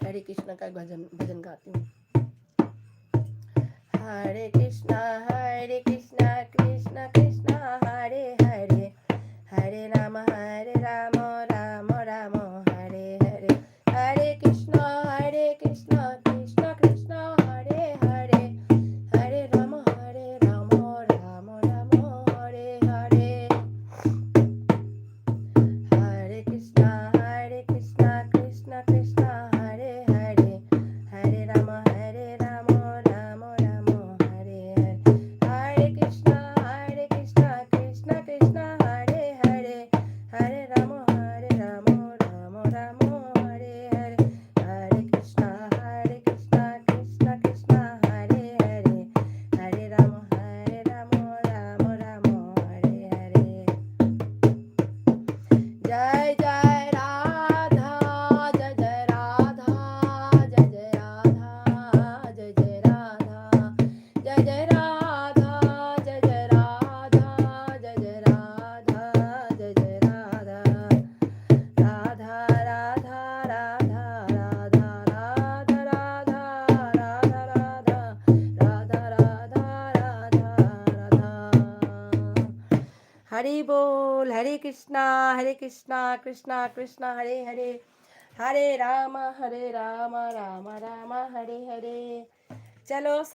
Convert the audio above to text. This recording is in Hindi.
हरे कृष्णा का भजन भजन गाती हूँ। हरे कृष्णा कृष्णा कृष्णा हरे हरे, हरे राम राम राम हरे हरे, हरे कृष्णा कृष्णा कृष्णा हरे हरे, हरे राम राम राम हरे हरे, हरे कृष्णा कृष्णा कृष्णा हरे हरे, हरे राम राम राम हरे हरे, हरे कृष्णा कृष्णा कृष्णा हरे हरे, हरे राम राम राम हरे हरे, हरे कृष्णा कृष्णा कृष्णा हरे हरे, हरे राम राम राम हरे हरे। जय जय राधा, जय जय राधा, जय जय राधा, जय जय राधा, जय जय राधा, जय जय राधा, जय जय राधा, जय जय राधा, राधा राधा राधा राधा राधा राधा राधा राधा राधा राधा राधा राधा। हरि बोल, हरे कृष्णा कृष्णा कृष्णा हरे हरे, हरे राम राम राम हरे हरे। चलो